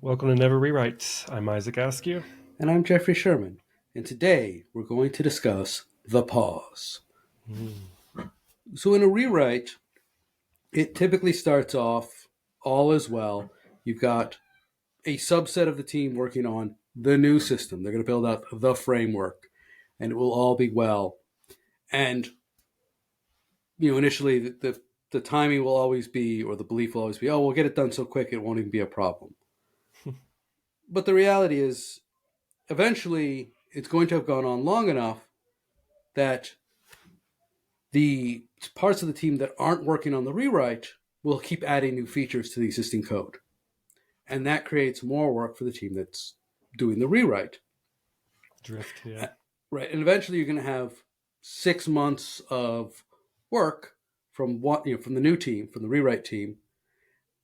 Welcome to Never Rewrites. I'm Isaac Askew. And I'm Jeffrey Sherman, and today we're going to discuss the pause. So in a rewrite, it typically starts off all as well. You've got a subset of the team working on the new system. They're going to build out the framework, and it will all be well. And initially the timing will always be, or the belief will always be, oh, we'll get it done so quick it won't even be a problem. But the reality is, eventually, it's going to have gone on long enough that the parts of the team that aren't working on the rewrite will keep adding new features to the existing code. And that creates more work for the team that's doing the rewrite. Drift, yeah. Right. And eventually you're going to have 6 months of work from from the new team, from the rewrite team,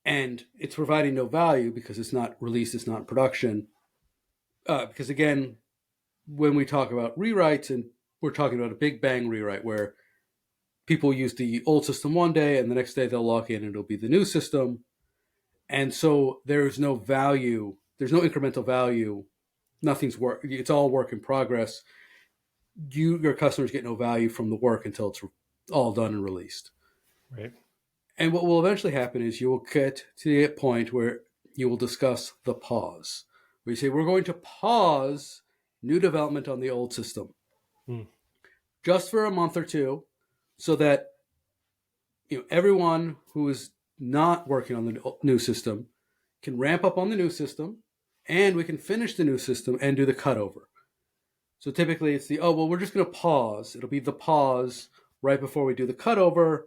and it's providing no value because it's not released, it's not in production. Because again, when we talk about rewrites, and we're talking about a big bang rewrite where people use the old system one day and the next day they'll log in and it'll be the new system. And so there's no value, there's no incremental value. Nothing's work. It's all work in progress. Your customers get no value from the work until it's all done and released. Right. And what will eventually happen is you will get to the point where you will discuss the pause, where you say, we're going to pause new development on the old system just for a month or two, so that everyone who is not working on the new system can ramp up on the new system, and we can finish the new system and do the cutover. So typically it's we're just going to pause. It'll be the pause right before we do the cutover,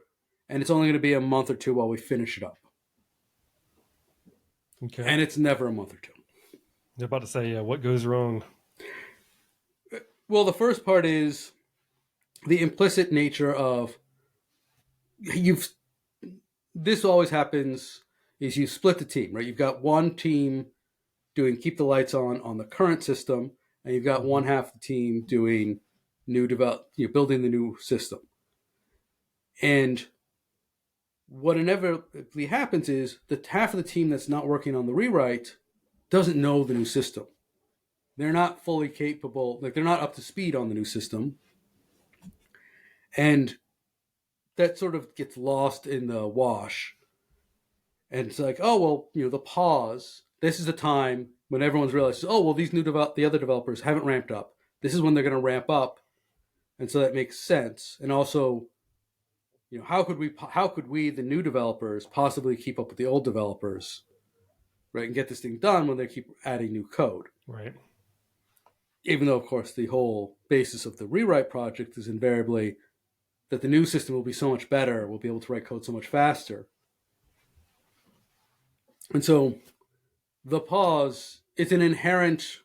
and it's only going to be a month or two while we finish it up. Okay. And it's never a month or two. You're about to say, what goes wrong? Well, the first part is the implicit nature of this always happens is you split the team, right? You've got one team doing keep the lights on the current system, and you've got one half the team doing building the new system. And what inevitably happens is the half of the team that's not working on the rewrite doesn't know the new system. They're not fully capable, they're not up to speed on the new system. And that sort of gets lost in the wash. And it's like, the pause. This is the time when everyone's realized, the other developers haven't ramped up. This is when they're going to ramp up. And so that makes sense. And also, how could we, the new developers, possibly keep up with the old developers, right, and get this thing done when they keep adding new code? Right. Even though, of course, the whole basis of the rewrite project is invariably that the new system will be so much better. We'll be able to write code so much faster. And so the pause is an inherent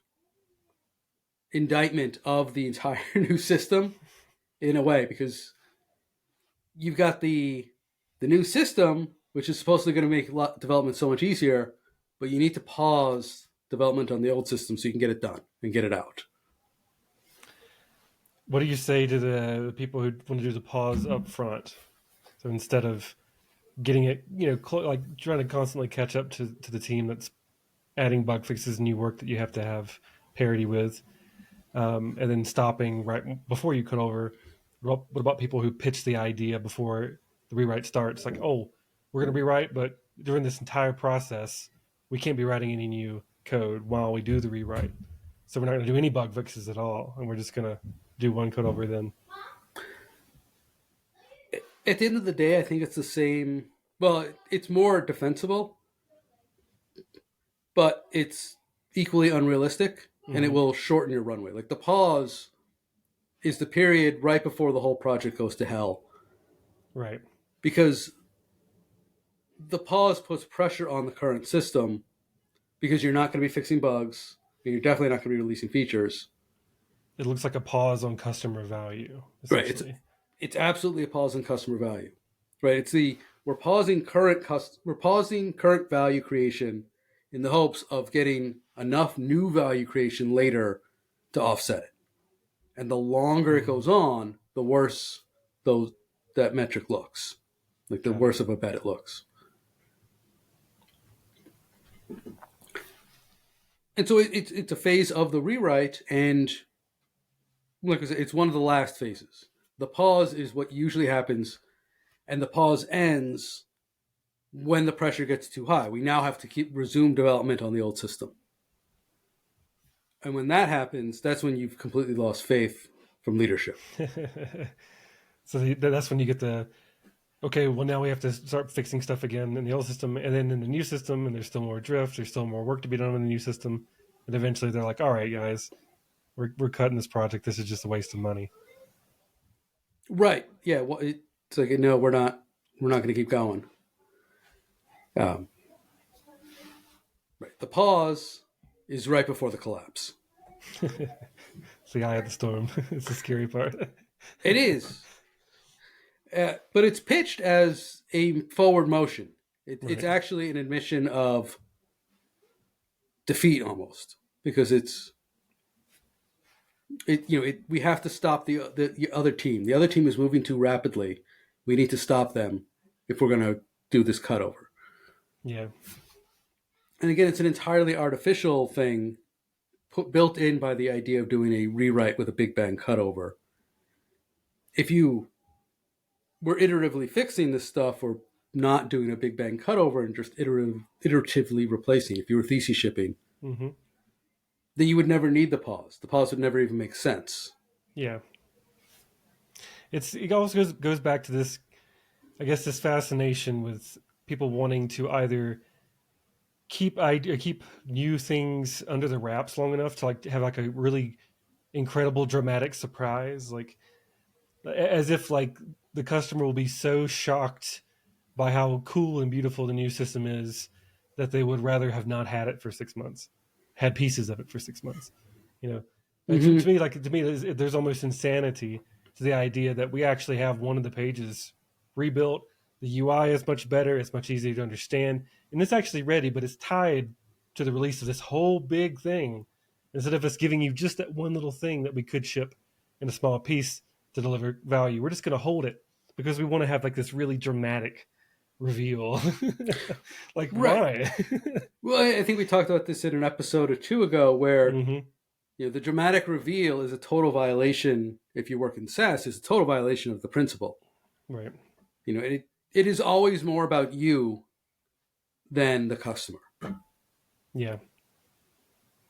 indictment of the entire new system in a way, because you've got the new system, which is supposedly going to make development so much easier, but you need to pause development on the old system so you can get it done and get it out. What do you say to the people who want to do the pause up front? So instead of getting it, trying to constantly catch up to the team that's adding bug fixes, new work that you have to have parity with, and then stopping right before you cut over. What about people who pitch the idea before the rewrite starts? Like, oh, we're going to rewrite, but during this entire process, we can't be writing any new code while we do the rewrite. So we're not going to do any bug fixes at all, and we're just going to do one code over then. At the end of the day, I think it's the same. Well, it's more defensible, but it's equally unrealistic, and it will shorten your runway. Like the pause is the period right before the whole project goes to hell. Right. Because the pause puts pressure on the current system, because you're not going to be fixing bugs, and you're definitely not going to be releasing features. It looks like a pause on customer value, essentially. Right. It's absolutely a pause on customer value. Right. We're pausing current value creation in the hopes of getting enough new value creation later to offset it. And the longer it goes on, the worse that metric looks. Like the worse of a bet it looks. And so it's a phase of the rewrite, and like I said, it's one of the last phases. The pause is what usually happens, and the pause ends when the pressure gets too high. We now have to resume development on the old system. And when that happens, that's when you've completely lost faith from leadership. So that's when you get the okay. Well, now we have to start fixing stuff again in the old system, and then in the new system, and there's still more drift. There's still more work to be done in the new system, and eventually they're like, "All right, guys, we're cutting this project. This is just a waste of money." Right. Yeah. Well, it's like, no, we're not going to keep going. Um, right. The pause is right before the collapse. It's the eye of the storm. It's the scary part. It is. But it's pitched as a forward motion. It's Right. actually an admission of defeat almost, because we have to stop the other team. The other team is moving too rapidly. We need to stop them if we're going to do this cutover. Yeah. And again, it's an entirely artificial thing built in by the idea of doing a rewrite with a big bang cutover. If you were iteratively fixing this stuff, or not doing a big bang cutover and just iteratively replacing, if you were thesis shipping, Mm-hmm. then you would never need the pause. The pause would never even make sense. Yeah. It also goes back to this, I guess, this fascination with people wanting to either keep new things under the wraps long enough to like have like a really incredible dramatic surprise, like as if like the customer will be so shocked by how cool and beautiful the new system is that they would rather have not had it for 6 months, had pieces of it for 6 months. You know, Mm-hmm. to me, there's almost insanity to the idea that we actually have one of the pages rebuilt. The UI is much better. It's much easier to understand, and it's actually ready. But it's tied to the release of this whole big thing. Instead of us giving you just that one little thing that we could ship in a small piece to deliver value, we're just going to hold it because we want to have like this really dramatic reveal. Like, Right. why? Well, I think we talked about this in an episode or two ago, where Mm-hmm. the dramatic reveal is a total violation. If you work in SaaS, is a total violation of the principle. Right. It is always more about you than the customer. Yeah.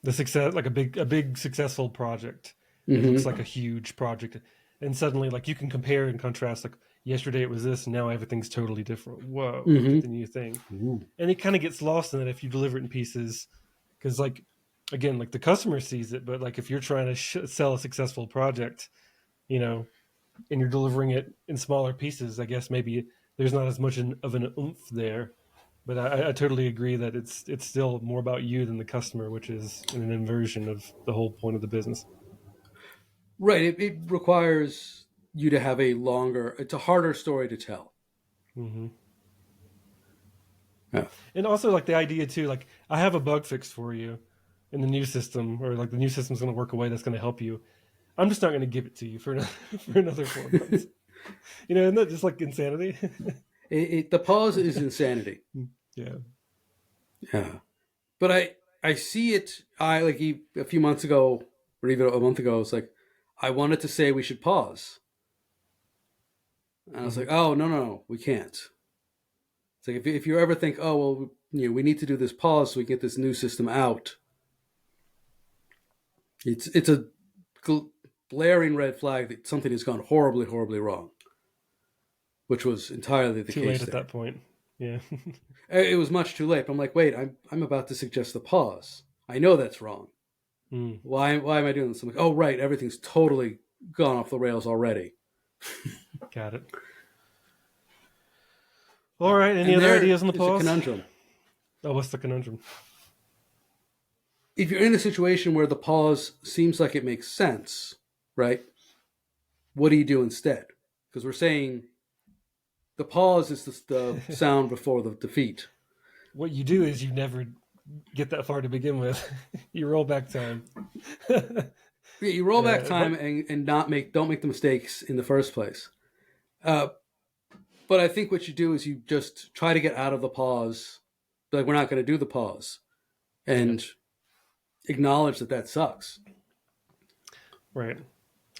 The success, like a big successful project. It looks Mm-hmm. like a huge project, and suddenly, like you can compare and contrast. Like yesterday it was this, and now everything's totally different. Whoa! Look at Mm-hmm. the new thing, Ooh. and it kind of gets lost in it if you deliver it in pieces, because like again, like the customer sees it, but like if you're trying to sell a successful project, you know, and you're delivering it in smaller pieces, I guess maybe there's not as much of an oomph there. But I totally agree that it's still more about you than the customer, which is an inversion of the whole point of the business. Right. It requires you to have it's a harder story to tell. Hmm. Yeah. And also, like the idea too, like I have a bug fix for you in the new system, or like the new system's going to work away that's going to help you. I'm just not going to give it to you for for another 4 months. You know, isn't that just like insanity? The pause is insanity. Yeah. Yeah. But I see it. A few months ago, or even a month ago, it's like, I wanted to say we should pause. And I was Hmm. like, oh, no, no, no, we can't. It's like, if you ever think, oh, well, we need to do this pause so we get this new system out, it's a blaring red flag that something has gone horribly, horribly wrong, which was entirely the Too late case at there. that point. Yeah. It was much too late. But I'm like, wait, I'm about to suggest the pause. I know that's wrong. Mm, Why am I doing this? I'm like, oh, right, everything's totally gone off the rails already. got it. All right. Any And other there ideas on the is a pause? conundrum. Oh, what's the conundrum? If you're in a situation where the pause seems like it makes sense, right? What do you do instead? Because we're saying the pause is the sound before the defeat. What you do is you never get that far to begin with. You roll back time. You roll back time But and don't make the mistakes in the first place. Uh, but I think what you do is you just try to get out of the pause. Like, we're not going to do the pause, yeah, and acknowledge that that sucks. Right.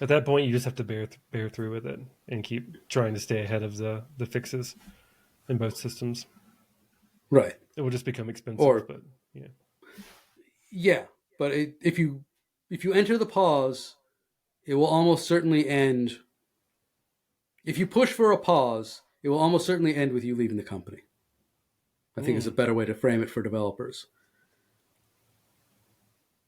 At that point, you just have to bear through with it and keep trying to stay ahead of the fixes in both systems. Right. It will just become expensive, Or but yeah. yeah, but if you enter the pause, it will almost certainly end. If you push for a pause, it will almost certainly end with you leaving the company. I think is a better way to frame it for developers.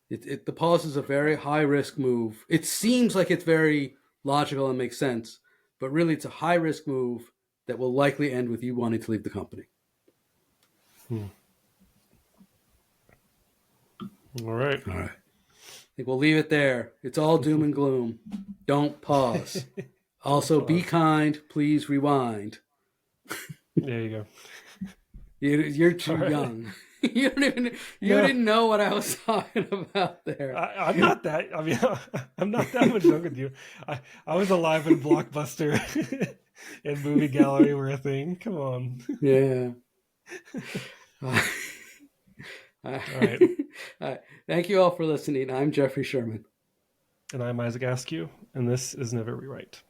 The pause is a very high risk move. It seems like it's very logical and makes sense, but really it's a high risk move that will likely end with you wanting to leave the company. All right. All right. I think we'll leave it there. It's all doom and gloom. Don't pause. Also, be kind. Please rewind. There you go. You're too All right. young. You No, didn't know what I was talking about there. I'm not that. I mean, I'm not that much younger than you. I was alive when Blockbuster and Movie Gallery were a thing. Come on. Yeah. All right. Thank you all for listening. I'm Jeffrey Sherman. And I'm Isaac Askew, and this is Never Rewrite.